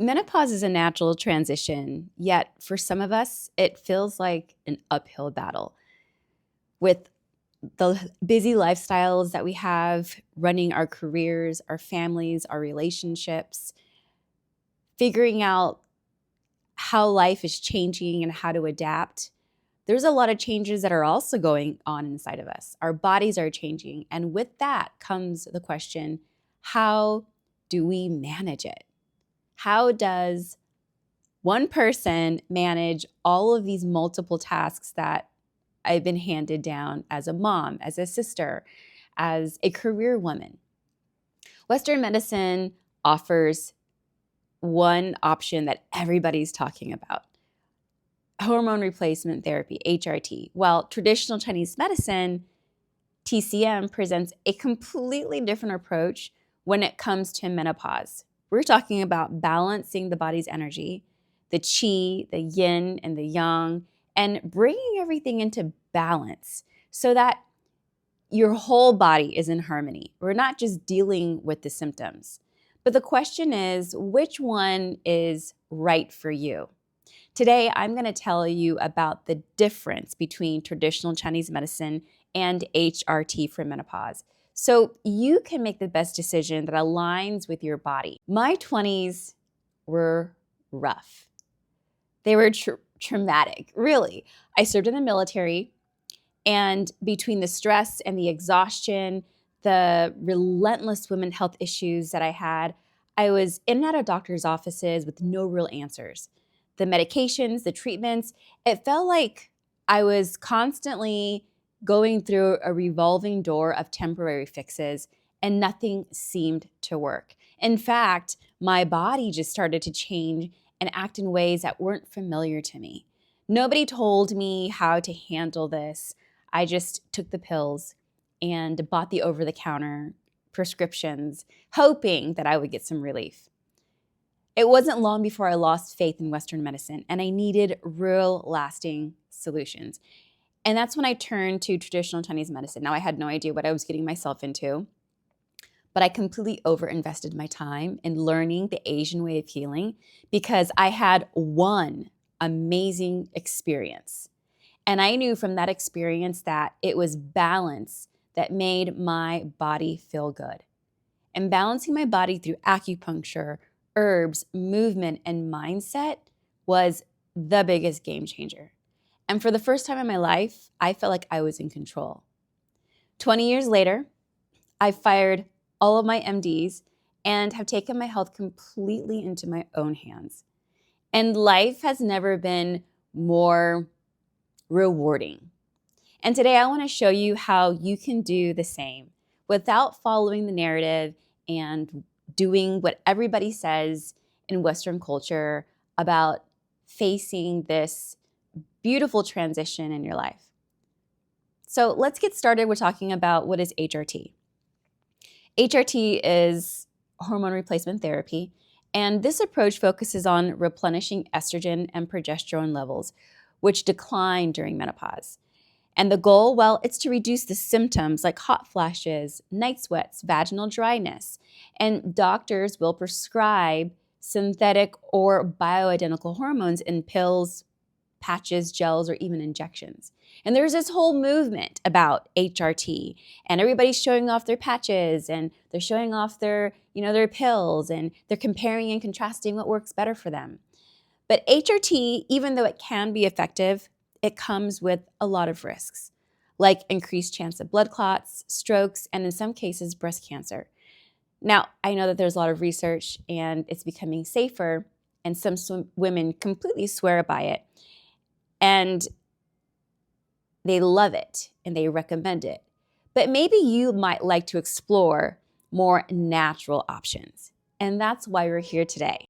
Menopause is a natural transition, yet for some of us, it feels like an uphill battle. With the busy lifestyles that we have, running our careers, our families, our relationships, figuring out how life is changing and how to adapt, there's a lot of changes that are also going on inside of us. Our bodies are changing. And with that comes the question, how do we manage it? How does one person manage all of these multiple tasks that I've been handed down as a mom, as a sister, as a career woman? Western medicine offers one option that everybody's talking about: hormone replacement therapy, HRT. While traditional Chinese medicine, TCM, presents a completely different approach when it comes to menopause. We're talking about balancing the body's energy, the qi, the yin, and the yang, and bringing everything into balance so that your whole body is in harmony. We're not just dealing with the symptoms. But the question is, which one is right for you? Today, I'm going to tell you about the difference between traditional Chinese medicine and HRT for menopause, so you can make the best decision that aligns with your body. My 20s were rough. They were traumatic, really. I served in the military, and between the stress and the exhaustion, the relentless women's health issues that I had, I was in and out of doctors' offices with no real answers. The medications, the treatments, it felt like I was constantly going through a revolving door of temporary fixes, and nothing seemed to work. In fact, my body just started to change and act in ways that weren't familiar to me. Nobody told me how to handle this. I just took the pills and bought the over-the-counter prescriptions, hoping that I would get some relief. It wasn't long before I lost faith in Western medicine, and I needed real lasting solutions. And that's when I turned to traditional Chinese medicine. Now, I had no idea what I was getting myself into, but I completely overinvested my time in learning the Asian way of healing because I had one amazing experience. And I knew from that experience that it was balance that made my body feel good. And balancing my body through acupuncture, herbs, movement, and mindset was the biggest game changer. And for the first time in my life, I felt like I was in control. 20 years later, I fired all of my MDs and have taken my health completely into my own hands. And life has never been more rewarding. And today I want to show you how you can do the same without following the narrative and doing what everybody says in Western culture about facing this beautiful transition in your life. So let's get started with talking about what is HRT. HRT is hormone replacement therapy, and this approach focuses on replenishing estrogen and progesterone levels, which decline during menopause. And the goal, well, it's to reduce the symptoms like hot flashes, night sweats, vaginal dryness. And doctors will prescribe synthetic or bioidentical hormones in pills, patches, gels, or even injections. And there's this whole movement about HRT, and everybody's showing off their patches, and they're showing off their pills, and they're comparing and contrasting what works better for them. But HRT, even though it can be effective, it comes with a lot of risks, like increased chance of blood clots, strokes, and in some cases, breast cancer. Now, I know that there's a lot of research and it's becoming safer, and some women completely swear by it, and they love it and they recommend it. But maybe you might like to explore more natural options, and that's why we're here today.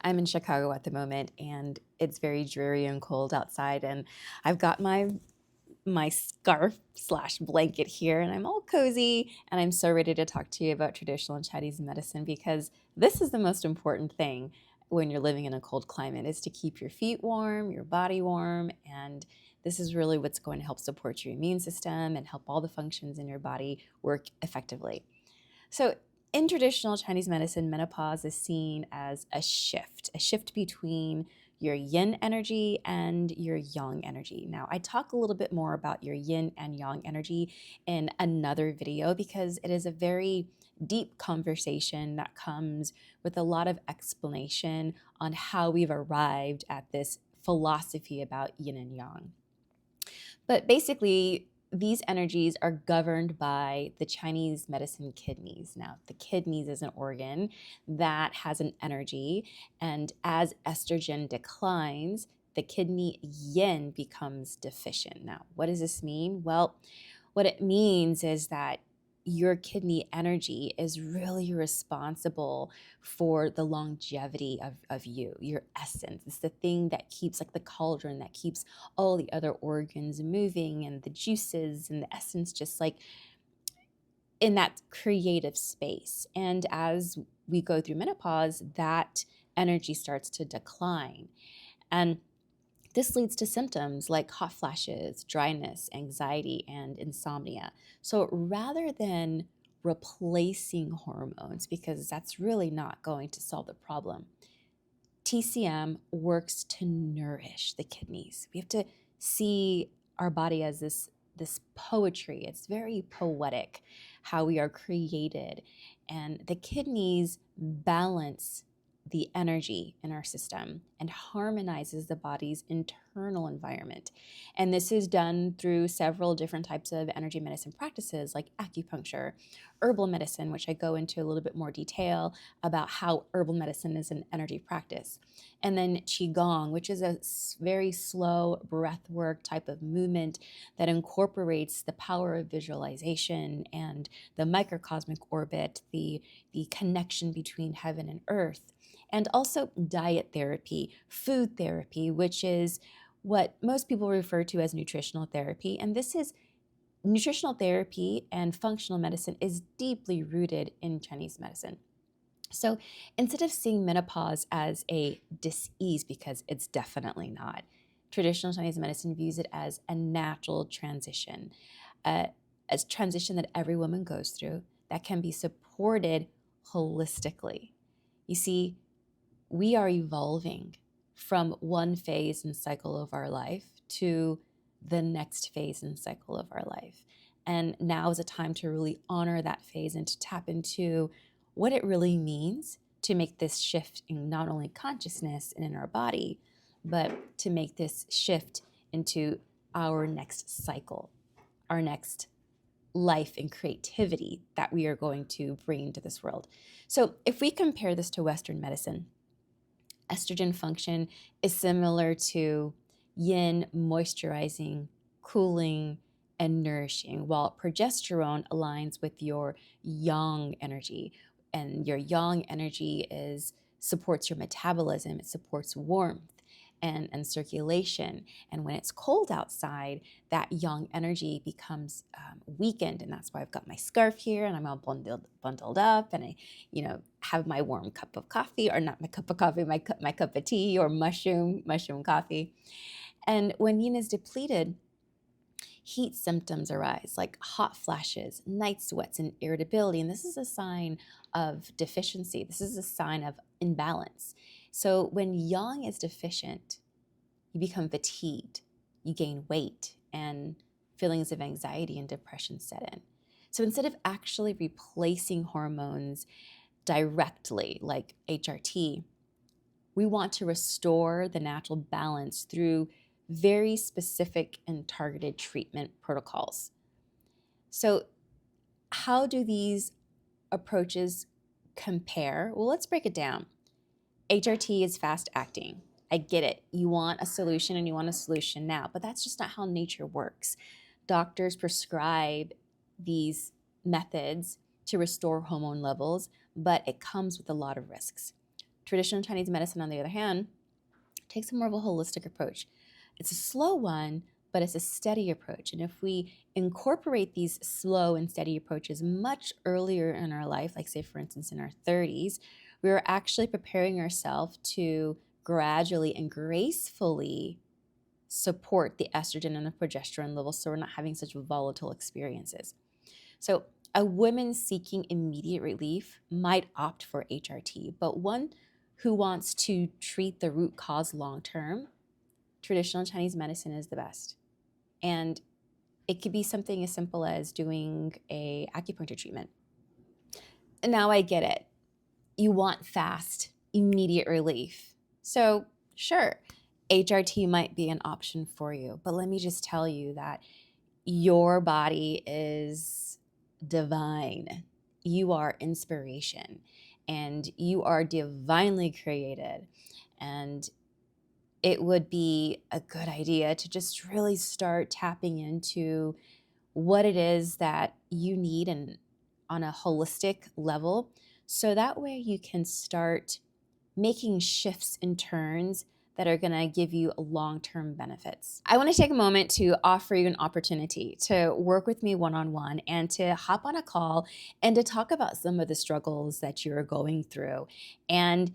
I'm in Chicago at the moment, and it's very dreary and cold outside, and I've got my scarf / blanket here, and I'm all cozy, and I'm so ready to talk to you about traditional Chinese medicine, because this is the most important thing when you're living in a cold climate, is to keep your feet warm, your body warm, and This is really what's going to help support your immune system and help all the functions in your body work effectively. So in traditional Chinese medicine, menopause is seen as a shift between your yin energy and your yang energy. Now, I talk a little bit more about your yin and yang energy in another video because it is a very deep conversation that comes with a lot of explanation on how we've arrived at this philosophy about yin and yang. But basically, these energies are governed by the Chinese medicine kidneys. Now, the kidneys is an organ that has an energy, and as estrogen declines, the kidney yin becomes deficient. Now, what does this mean? Well, what it means is that your kidney energy is really responsible for the longevity of you, your essence. It's the thing that keeps, like the cauldron that keeps all the other organs moving, and the juices and the essence just like in that creative space. And as we go through menopause, that energy starts to decline. And this leads to symptoms like hot flashes, dryness, anxiety, and insomnia. So rather than replacing hormones, because that's really not going to solve the problem, TCM works to nourish the kidneys. We have to see our body as this poetry. It's very poetic how we are created. And the kidneys balance the energy in our system and harmonizes the body's internal environment. And this is done through several different types of energy medicine practices like acupuncture, herbal medicine, which I go into a little bit more detail about how herbal medicine is an energy practice. And then Qigong, which is a very slow breath work type of movement that incorporates the power of visualization and the microcosmic orbit, the connection between heaven and earth. And also diet therapy, food therapy, which is what most people refer to as nutritional therapy. And this is nutritional therapy, and functional medicine is deeply rooted in Chinese medicine. So instead of seeing menopause as a dis-ease, because it's definitely not, traditional Chinese medicine views it as a natural transition, a transition that every woman goes through that can be supported holistically. You see, we are evolving from one phase and cycle of our life to the next phase and cycle of our life. And now is a time to really honor that phase and to tap into what it really means to make this shift in not only consciousness and in our body, but to make this shift into our next cycle, our next life and creativity that we are going to bring into this world. So if we compare this to Western medicine, estrogen function is similar to yin moisturizing, cooling, and nourishing, while progesterone aligns with your yang energy. And your yang energy supports your metabolism, it supports warmth and circulation. And when it's cold outside, that yang energy becomes weakened. And that's why I've got my scarf here and I'm all bundled up, and I, have my warm cup of coffee, or not my cup of coffee, my cup of tea, or mushroom coffee. And when yin is depleted, heat symptoms arise like hot flashes, night sweats, and irritability. And this is a sign of deficiency. This is a sign of imbalance. So when yang is deficient, you become fatigued, you gain weight, and feelings of anxiety and depression set in. So instead of actually replacing hormones directly, like HRT, we want to restore the natural balance through very specific and targeted treatment protocols. So how do these approaches compare? Well, let's break it down. HRT is fast acting. I get it. You want a solution and you want a solution now, but that's just not how nature works. Doctors prescribe these methods to restore hormone levels, but it comes with a lot of risks. Traditional Chinese medicine, on the other hand, takes a more of a holistic approach. It's a slow one, but it's a steady approach. And if we incorporate these slow and steady approaches much earlier in our life, like say, for instance, in our 30s, we are actually preparing ourselves to gradually and gracefully support the estrogen and the progesterone levels so we're not having such volatile experiences. So a woman seeking immediate relief might opt for HRT, but one who wants to treat the root cause long term, traditional Chinese medicine is the best. And it could be something as simple as doing a acupuncture treatment. And now I get it. You want fast, immediate relief. So sure, HRT might be an option for you, but let me just tell you that your body is divine. You are inspiration and you are divinely created. And it would be a good idea to just really start tapping into what it is that you need and on a holistic level. So that way you can start making shifts and turns that are going to give you long-term benefits. I want to take a moment to offer you an opportunity to work with me one-on-one and to hop on a call and to talk about some of the struggles that you're going through and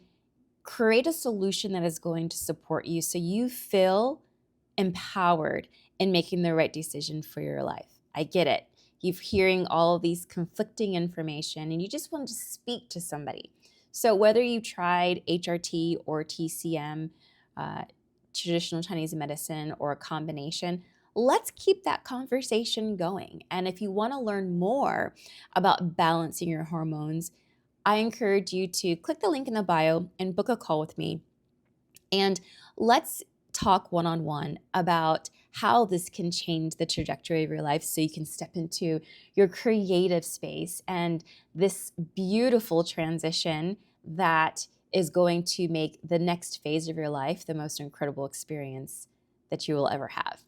create a solution that is going to support you so you feel empowered in making the right decision for your life. I get it. You're hearing all of these conflicting information and you just want to speak to somebody. So whether you tried HRT or TCM, traditional Chinese medicine, or a combination, let's keep that conversation going. And if you want to learn more about balancing your hormones, I encourage you to click the link in the bio and book a call with me. And let's talk one-on-one about how this can change the trajectory of your life so you can step into your creative space and this beautiful transition that is going to make the next phase of your life the most incredible experience that you will ever have.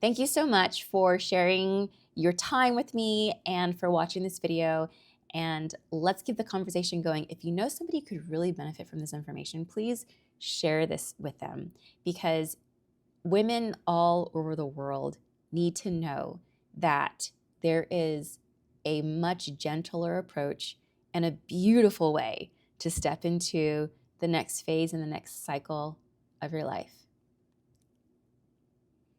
Thank you so much for sharing your time with me and for watching this video. And let's keep the conversation going. If you know somebody who could really benefit from this information, please share this with them, because women all over the world need to know that there is a much gentler approach and a beautiful way to step into the next phase and the next cycle of your life.